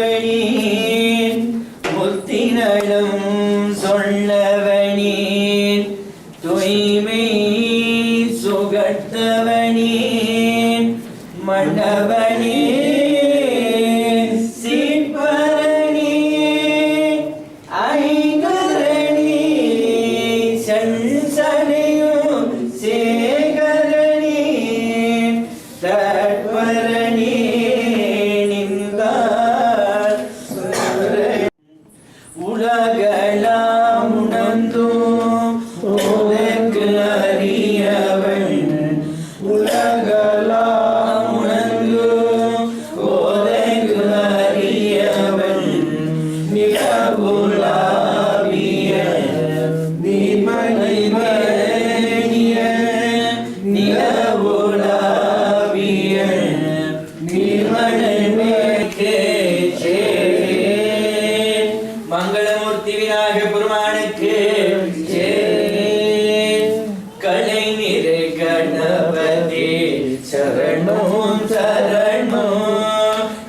முகத்தவனேன் முத்தினளும் சொல்லவனேன் தூய்மை சுகத்தவனேன் மன்னவனே சீப்பரணி ஐங்கரணி சன்சனையும் சேகரணி தற்பரணி உலகலாம் உணர்ந்தும் உனக்கு அறியவன் உலகலாம் உணர்ந்தும் உனக்கு அறியவன் நிலவுலாவிய நிமணிமணிய நிலவுலாவிய நிமணிமேக்கே मंगलमूर्ति विनायक पुरमाणके कले निरे गणपति शरणों शरणों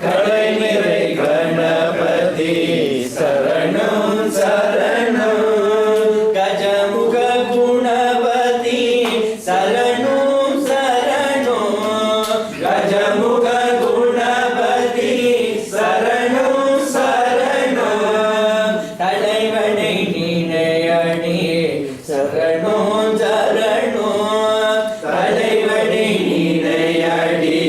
कले निरे गणपति शरणों शरणों गजमुख गुणपति शरणों शरणों गजमुख गुणपति शरणों சரணோம் சரணோம் தலைவனை நினையடி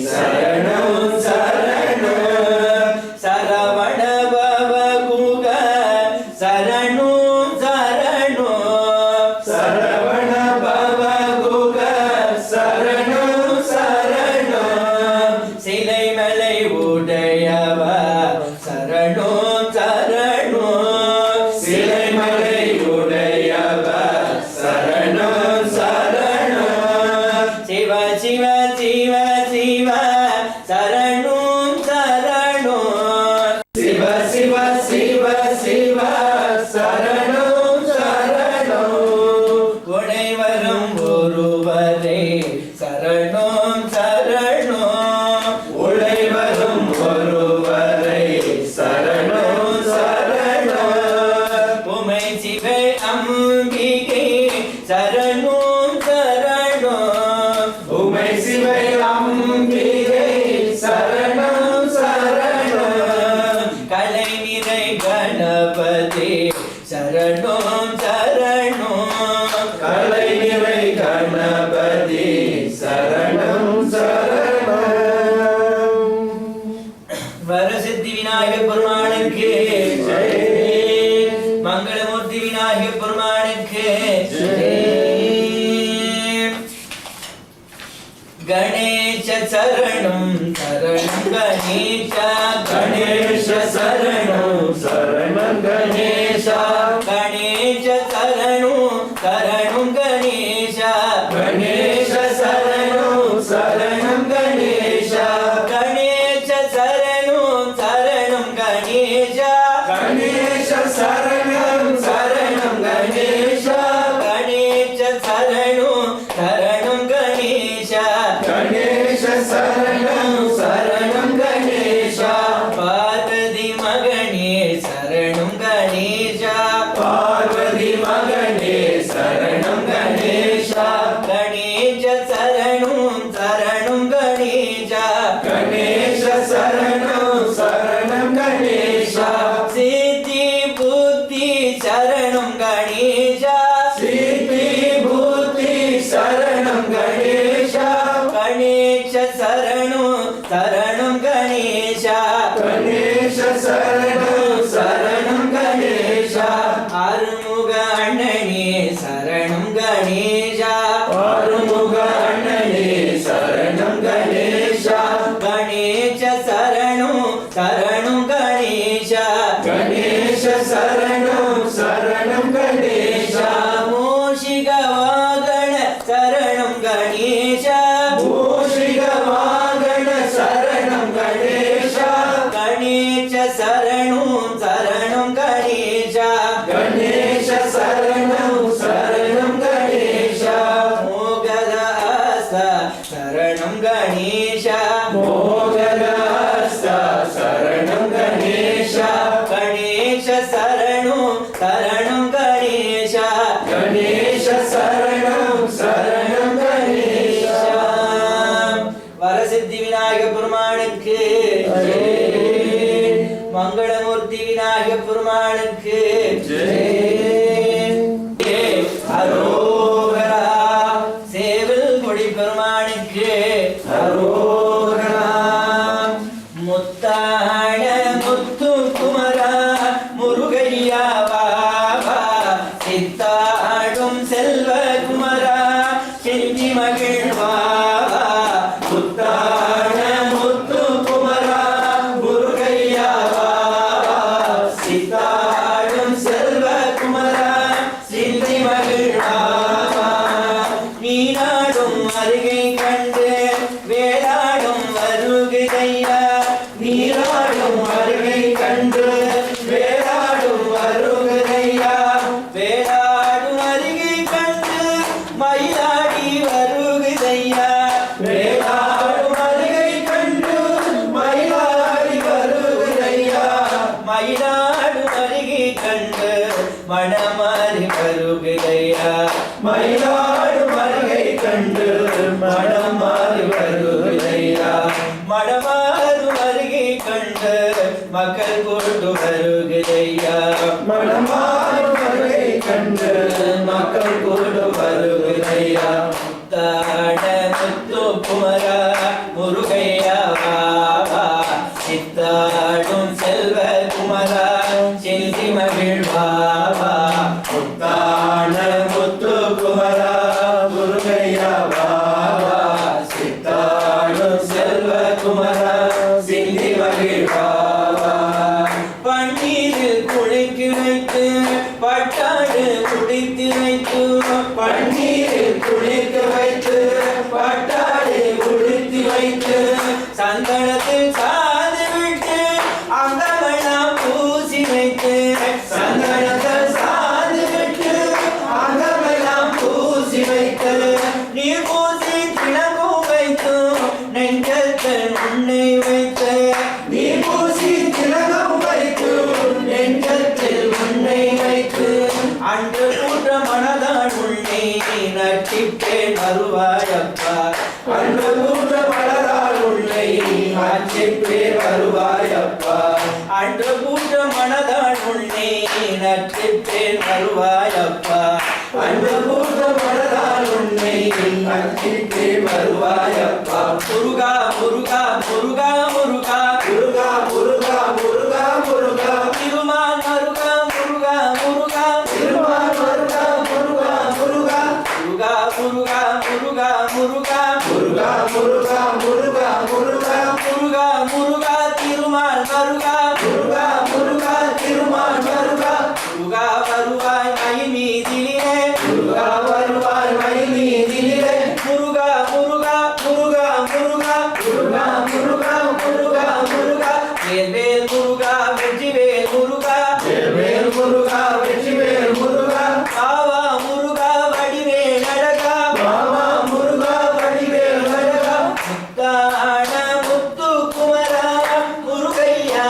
சரணோம் சரணோம் சரவண பவகுக சரணோம் சரணோம் சரவண பவகுக சரணோம் சரணோம் சிலைமலை உடையவ சரணோம் சரணோம் சிலைமலை உடையவ சரணம் சரணம் சிவ சிவ சிவ சிவ சரணம் சரணம் சிவ சிவ சிவ சிவ சரணம் சரணம் உடைவரும் ஒருவரே சரணம் சரணம் உடைவரும் ஒருவரே சரணம் சரணம் உமை சிவை அம்பிகை சரணோம் சரணோம் உமை சிவை அம்பிகை சரணம் சரணம் கலை நிறை கணபதி சரணோம் சரணோம் கலை நிறை கணபதி சரணம் சரணம் வரசித்தி விநாயகர் பெருமானுக்கு मंगलमूर्ति विनायक प्रमाणके गणेश शरणं शरणं गणेश गणेश शरणं शरणं गणेश गणेश शरणं शरणं गणेश गणेश शरणं शरणं गणेश गणेश शरणं शरणं गणेश गणेश शरणं शरणं गणेश गणेश शरणं शरणं गणेश गणेश शरणं शरणं गणेश पार्वती मगणे शरणं गणेश पार्वती मगणे शरणं गणेश गणेश शरणं शरणं गणेश गणेश शरणं शरणं गणेश सिद्धि बुद्धि शरणं गणेश सिद्धि बुद्धि शरणं गणेश गणेश शरणं शरणं गणेश गणेश शरणं शरणं गणेश आरुमुग अण्णने शरणं गणेश आरुमुग अण्णने शरणं गणेश गणेश शरणं शरणं गणेश गणेश शरणं शरणं गणेश मोषिक वागण शरणं गणेश मोषिक वागण शरणं गणेश गणेश शरणं शरणं गणेश गणेश शरणं शरणं गणेश मोगल आस शरणं गणेश मोगल பெருமானுக்கு மங்களமூர்த்தி விநாயக பெருமானுக்கு அரோகரா சேவல் கொடி பெருமானுக்கு அரோகரா முத்தாட முத்து குமரா முருகையா பாபா சித்தாடும் செல்வ குமரா செஞ்சி மகிழ்வா முத்தாட முத்து குமரா முருகையா பாபா சித்தாடும் செல்வ குமரா செஞ்சி மகிழ்வா நீராடும் அருகை கண்டு வேளாடும் வருகையா நீராடும் அருகை கண்டு வேளாடும் வருகையா வேளாடும் அருகை கண்டு மயிலாடி வருகையா வேளாடும் அருகை கண்டு மயிலாடி வருகையா மயிலாடும் அருகை கண்டு மணமாறி வருகையா மயிலாடும் அருகை கண்டு மணமாறி வருகையா மணமாறும் அருகே கண்டு மக்கள் கொண்டு வருகையா மணமாறும் அருகே கண்டு மக்கள் கொண்டு வருகையா தாட முத்து குமரா முருகையா பாபா சித்தாடும் செல்வ குமரா செல்வி மகிழ்வாபா முத்தாட முத்து குமரா முருகையா பாபா சித்தாடும் செல்வ குமரா சிந்தி மகிழ்வாபா பன்னீரில் குளிக்கு வைத்து பட்டாடு குடித்து வைத்து பன்னீரில் குளிக்க வைத்து பட்டாடு குடித்து வைத்து சந்தனத்தில் சாது விட்டு அங்கமெல்லாம் பூசி வைத்து சந்தனத்தில் சாது விட்டு அங்கமெல்லாம் பூசி வைத்து நீர் பூசி தினமும் வைத்து நெஞ்சத்தில் உன்னை வைத்து நீர் பூசி தினமும் வைத்து நெஞ்சத்தில் உன்னை வைத்து அன்று கூட்ட மனதான் உன்னை நட்டிப்பேன் வருவாயப்பா அன்று கூட்ட மனதால் உன்னை நட்டிப்பேன் வருவாயப்பா அன்று கூட்ட மனதான் உன்னை நட்டிப்பேன் வருவாயப்பா அன்று கூட்ட மனதால் உன்னை நட்டிப்பேன் வருவாயப்பா முருகா முருகா முருகா முருகா முருகா முருகா முருகா முருகா திருமால் மருகா முருகா முருகா திருமால் மருகா முருகா முருகா முருகா முருகா முருகா முருகா முருகா முருகா முருகா முருகா முருகா முருகா திருமால் மருகா முருகா முருகா திருமால் மருகா முருகா வருவாய் மயில் மீதிலே முருகா வருவாய் மயில் மீதிலே முருகா முருகா முருகா முருகா முருகா முருகா முருகா முருகா வேல் முருகா வெற்றிவேல் முருகா வேல் முருகா வெற்றிவேல் முருகா பாவா முருகா வடிவேல் அழகா பாவா முருகா வடிவேல் அழகா முத்தான முத்து குமரா முருகையா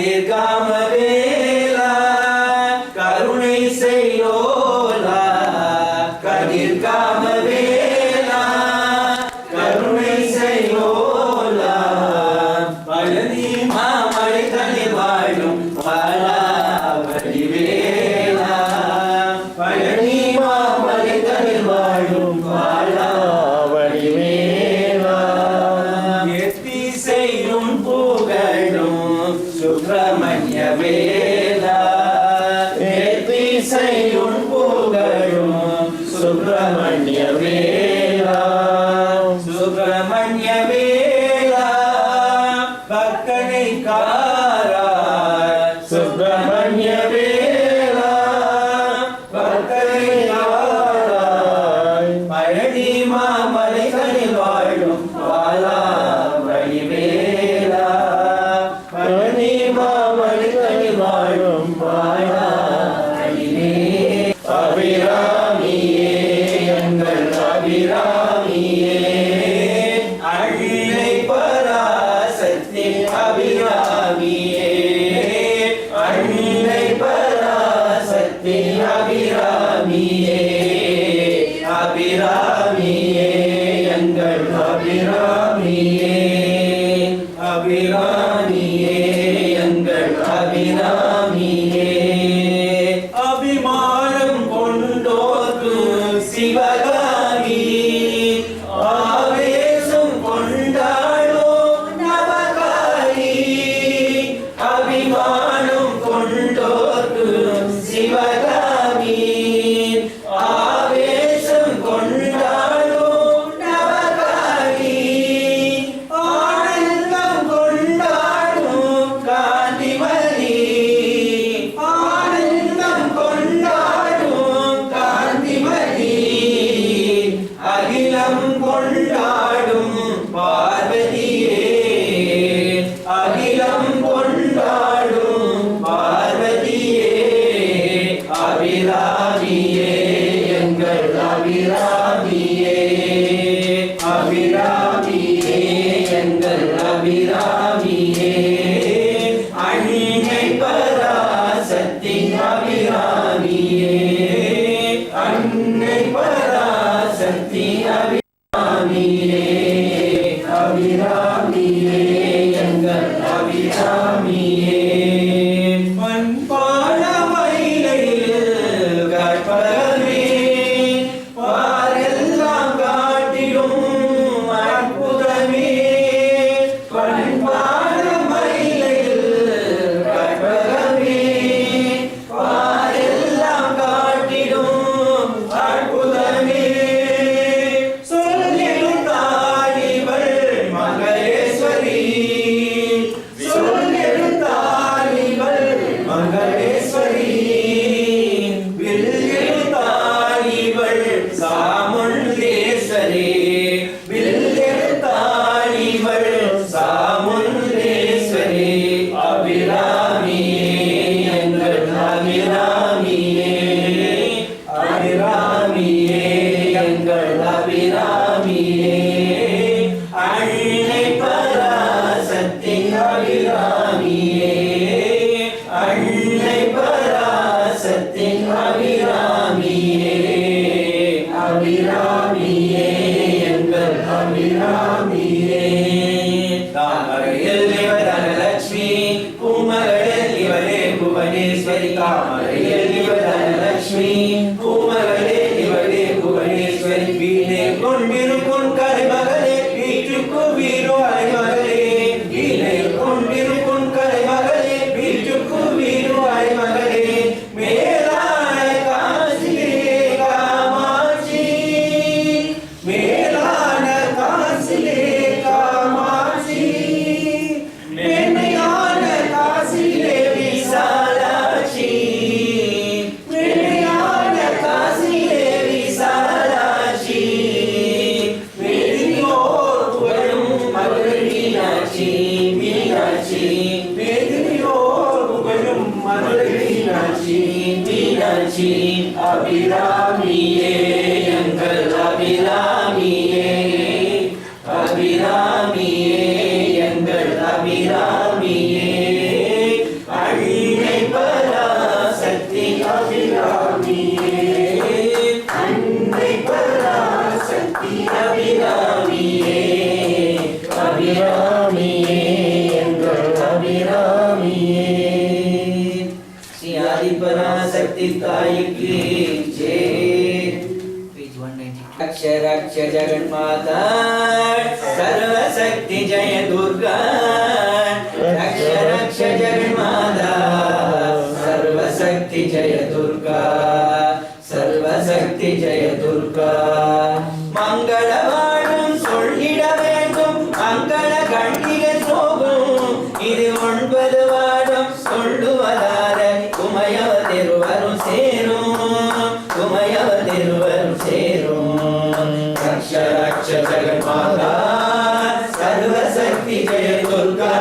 கதிர்காம வேலா கருணை செய்யோலா கதிர்காம வேலா கருணை செய்யோலா பழனி மாமலை தனி வாழும் வாழா வடிவேலா பழனி மாமலை தனி வாழும் வாழா வடிவேலா எத்தி செய்யும் புகழும் சுப்பிரமணிய வேலா எத்தி செய்யும் புகழும் சுப்பிரமணிய வேலா சுப்பிரமணிய வேலா பக்கனை காரா சுப்பிரமணிய வேலா பக்கனை காரா பழனி மாமலை தனில் வாழும் வாழா வடிவேலா பழனி மாமலை தனில் வாழும் வாழா வடிவேலா அபிராமியே எங்கள் அபிராமியே அன்னை பராசக்தி அபிராமியே அன்னை பராசக்தி அபிராமியே அபிராமியே எங்கள் அபிராமியே அபிராமியே எங்கள் அபிராமியே அபிமானம் கொண்டோர்க்கு சிவகாமி ஆவேசம் கொண்டாடோ நவகாரி அபிமானம் கொண்டோர்க்கு சிவகாமி ஆவேசம் கொண்டாடோ நவகாரி ஆனந்தம் கொண்டாடும் காந்திமதி ஆனந்தம் கொண்டாடும் காந்திமதி அகிலம் கொண்டாடும் பார்வதியே அகிலம் கொண்டாடும் பார்வதியே அபிராமியே எங்கள் அபிராமியே அபிராமியே எங்கள் அபிராமியே அன்னை பராசக்தி அபிராமியே அன்னை பராசக்தி அபிராமியே அபிராமியே எங்கள் அபிராமியே பண்பான மயிலையில் கற்பகமே பாரெல்லாம் காட்டிடும் அற்புதமே பண்பான மயிலையில் கற்பகமே பாரெல்லாம் காட்டிடும் அற்புதமே சொல்லெழுத்தாடிவள் மங்களேஸ்வரி சொல்லெழுத்தாடிவள் மங்களேஸ்வரி வில்லெழுத்தாடிவள் சாமுண்டேஸ்வரி வில்லெழுத்தாடிவள் சாமுண்டேஸ்வரி அபிராமியே எங்கள் அபிராமியே அபிராமியே எங்கள் அபிராமியே அன்னை பராசக்தி அபிராமியே அன்னை பராசக்தி அபிராமியே அபிராமியே எங்கள் அபிராமியே தாமரையில் இவர் தனலட்சுமி பூமகளில் இவரே புவனேஸ்வரி தாமரையில் இவர் தனலட்சுமி பூமகளில் இவரே புவனேஸ்வரி வீணை கொண்டிருக்கும் கலைமகளே வீட்டுக்கு வீரோ அலைமகளே வீணை கொண்டிருக்கும் கலைமகளே வீட்டுக்கு வீரோ அலைமகளே மேலான காசிலே காமாட்சி மேலான காசிலே காமாட்சி மேன்மையான காசிலே விசாலாட்சி மேன்மையான காசிலே விசாலாட்சி மேதினியோர் புகழும் மதுரை மீனாட்சி மீனாட்சி மேதினியோர் புகழும் மதுரை மீனாட்சி மீனாட்சி அபிராமியே எங்கள் அபிராமியே அபிராமியே எங்கள் அபிராமியே आदिपराशक्ति ताई की जय। रक्ष रक्ष जगन्माता सर्वशक्ति जय दुर्गा। रक्ष रक्ष जगन्माता सर्वशक्ति जय दुर्गा। सर्वशक्ति जय दुर्गा। मंगलवाणुम சொல்லிட வேண்டும் மங்கள கண்டிகள் போகும் இது 9 வாரம் சொல்லுவதார உமையவர் திருவரும் சேரும் உமையவர் திருவரும் சேரும்। रक्ष रक्ष जगन्माता सर्वशक्ति जय दुर्गा।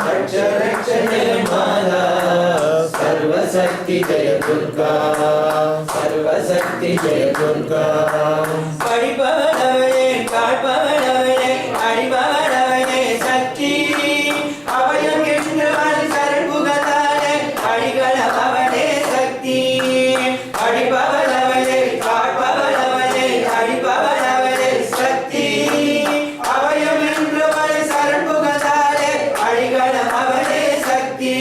रक्ष रक्ष जगन्माता सर्वशक्ति जय दुर्गा। सर्वशक्ति जय दुर्गा। படிப்பவளவளே காட்பவளவளே அடிபவளவளே சக்தி அபயம் என்றவள் சரண்புகதாலே அடிகளவளே சக்தி। படிப்பவளவளே காட்பவளவளே அடிபவளவளே சக்தி அபயம் என்றவள் சரண்புகதாலே அடிகளவளே சக்தி।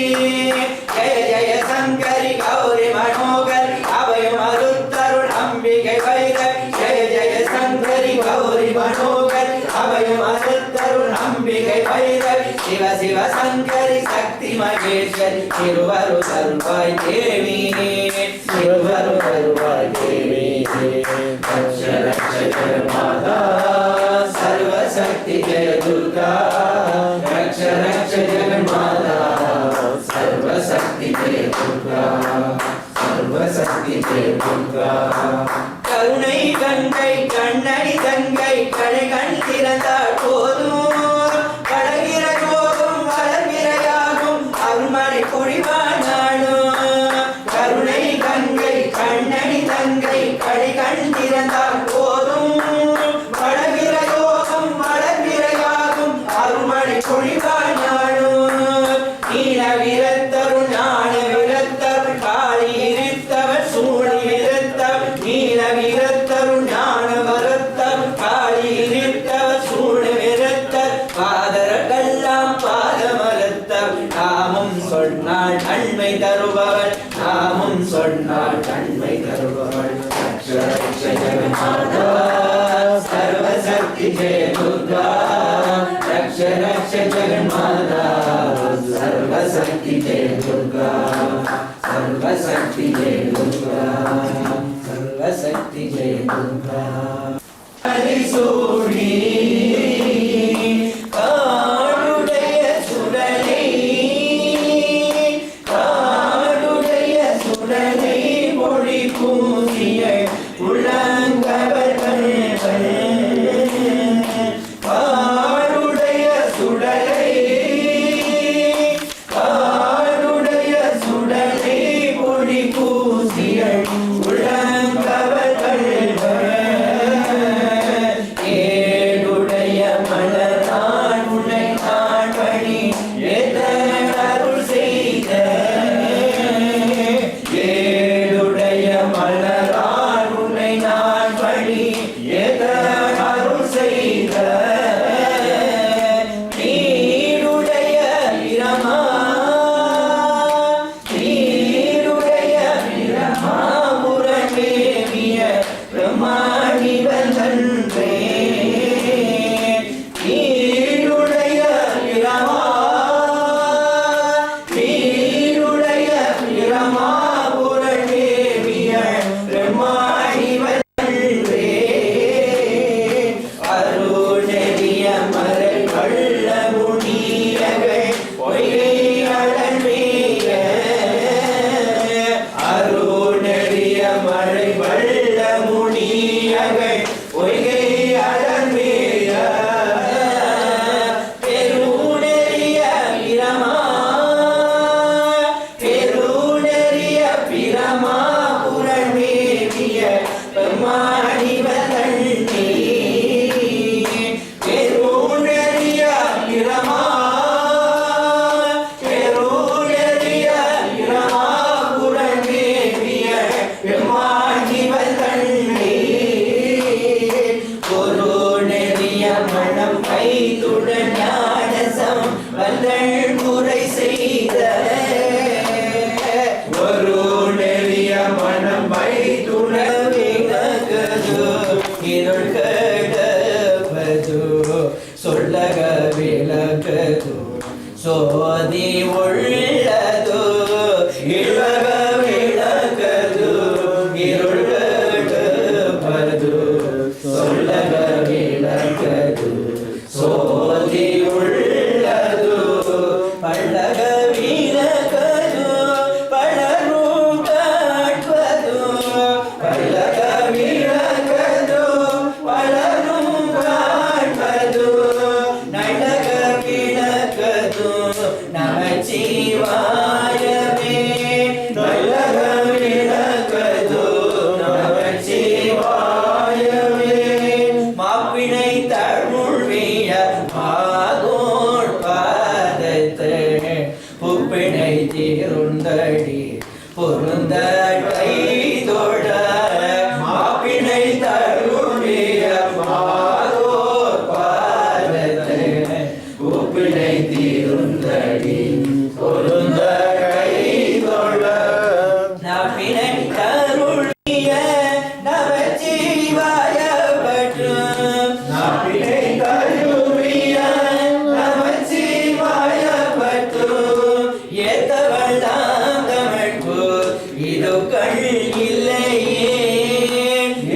ஜெய ஜெய சங்கரி கௌரி மனோகர் அபயம் அருத்தருள் அம்பிகை வைரவி। जय जय शंकरी गौरी मनोहर अभयम अरुत्तरुण अंबिकै भैरवी। शिव शिव शंकरी शक्ति महेश्वरी तिरुवरु तरुवाई देवी तिरुवरु तरुवाई देवी। रक्ष रक्ष जगन्माता सर्वशक्ति जय दुर्गा। रक्ष रक्ष जगन्माता सर्वशक्ति जय दुर्गा। सर्वशक्ति जय दुर्गा। கருணை கங்கை கண்ணடி தங்கை கடைகண் திறந்தால் போதும் கடகிற போகும் வளர்விரையாகும் அருள்மழை பொழிவானாலும்। கருணை கங்கை கண்ணடி தங்கை கடைகண் திறந்தால் போதும் கடகிற யோகம் வளர்விரையாகும் அருள்மழை பொழிவானாலும்। நீல விரத்தருள் ஞான விரத்தருள் காளி இருத்தவர் சூழி விரத்தவர் நீல விரத்தருள் ஞான வரத்தருள் காளி இருத்தவர் சூழி விரத்தர் பாதரெல்லாம் பாதமரத்தர் நாமும் சொன்னால் நன்மை தருபவள் நாமும் சொன்னால் நன்மை தருபவள்। ரக்ஷ ரக்ஷ ஜகன்மாதா सर्वशक्ति जय दुर्गा। रक्ष रक्ष जगन्माता सर्वशक्ति जय दुर्गा। सर्वशक्ति जय दुर्गा। सर्वशक्ति जय दुर्गा। हरिसूड़ी काडुடைய சுடலை காடுடைய சுடலை பொழி பூசிய உள்ளங்கவர்கள் காடுடைய சுடலை காடுடைய சுடலை பொழி பூசிய உள்ளங்கவர்கள் தீருந்தடி பொருந்த கை தொழ மாப்பினை தருளிய பாதோர் பாதத்தை கூப்பினை தீருந்தடி பொருந்த கை தொழ நப்பினை தருளிய நமச்சிவாய பற்று நப்பினை தருளிய நமச்சிவாய பற்று ஏத்தவள்தான் தமிழ்க்கு இது கண் இல்லையே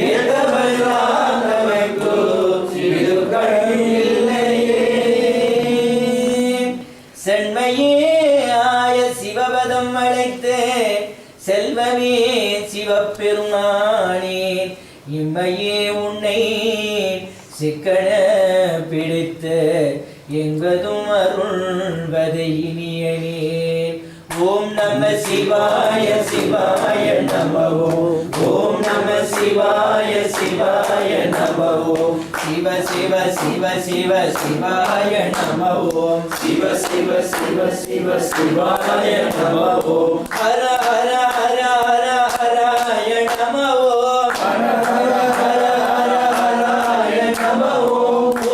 ஏத்தவள்தான் தமிழ்க்கு இது கண் இல்லையே சென்மையே ஆய சிவபதம் அழைத்து செல்வமே சிவபெருமானே இம்மையே உன்னை சிக்கன பிடித்து எங்கதும் அருள்வதை இனியனே ஓம் நம சிவாய சிவாய நமோ ஓம் நம சிவாய சிவாய நமோ சிவ சிவ சிவ சிவ சிவாய நமோ சிவ சிவ சிவ சிவ சிவாய நமோ ஹர ஹர ஹர ஹர ஹராய நமோ ஹர ஹர ஹர ஹர ஹராய நமோ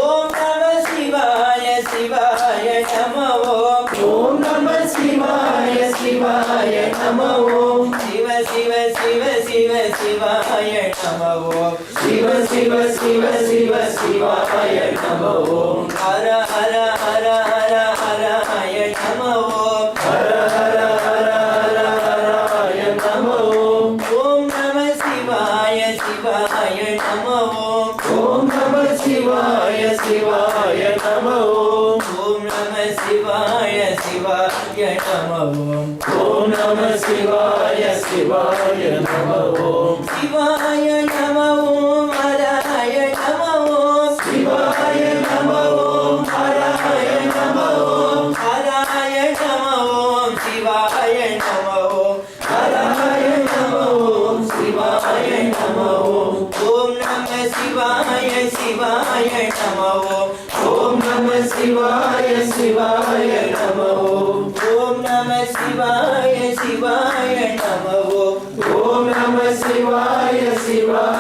ஓம் நம சிவாய சிவாய நமோ ஓம் நம சிவாய சிவாய நமோ சிவ சிவ சிவ சிவ சிவாய நமோ சிவ சிவ சிவ சிவ சிவாய நமோ ஹர ஹர ஹர ஹர ஹராய நமோ ஹர ஹர ஹர ஹர ஹராய நமோ ஓம் நம சிவாய சிவாய நமோ ஓம் நம சிவாய சிவாய நமோ ஓம் நம சிவாய சிவாய நமோ ஓம் நம சிவாய சிவாய நமோ சிவாய நமோ ஹராய நமோ சிவாய நமோ ஹராய நமோ ஹராய நமோ சிவாய நமோ ஹராய நமோ சிவாய நமோ ஓம் நம சிவாய சிவாய நமோ ஓம் நம சிவாய சிவாய நமோ ஓம் நம சிவாய சிவாய நமோ ஓம் நம சிவாய சிவாய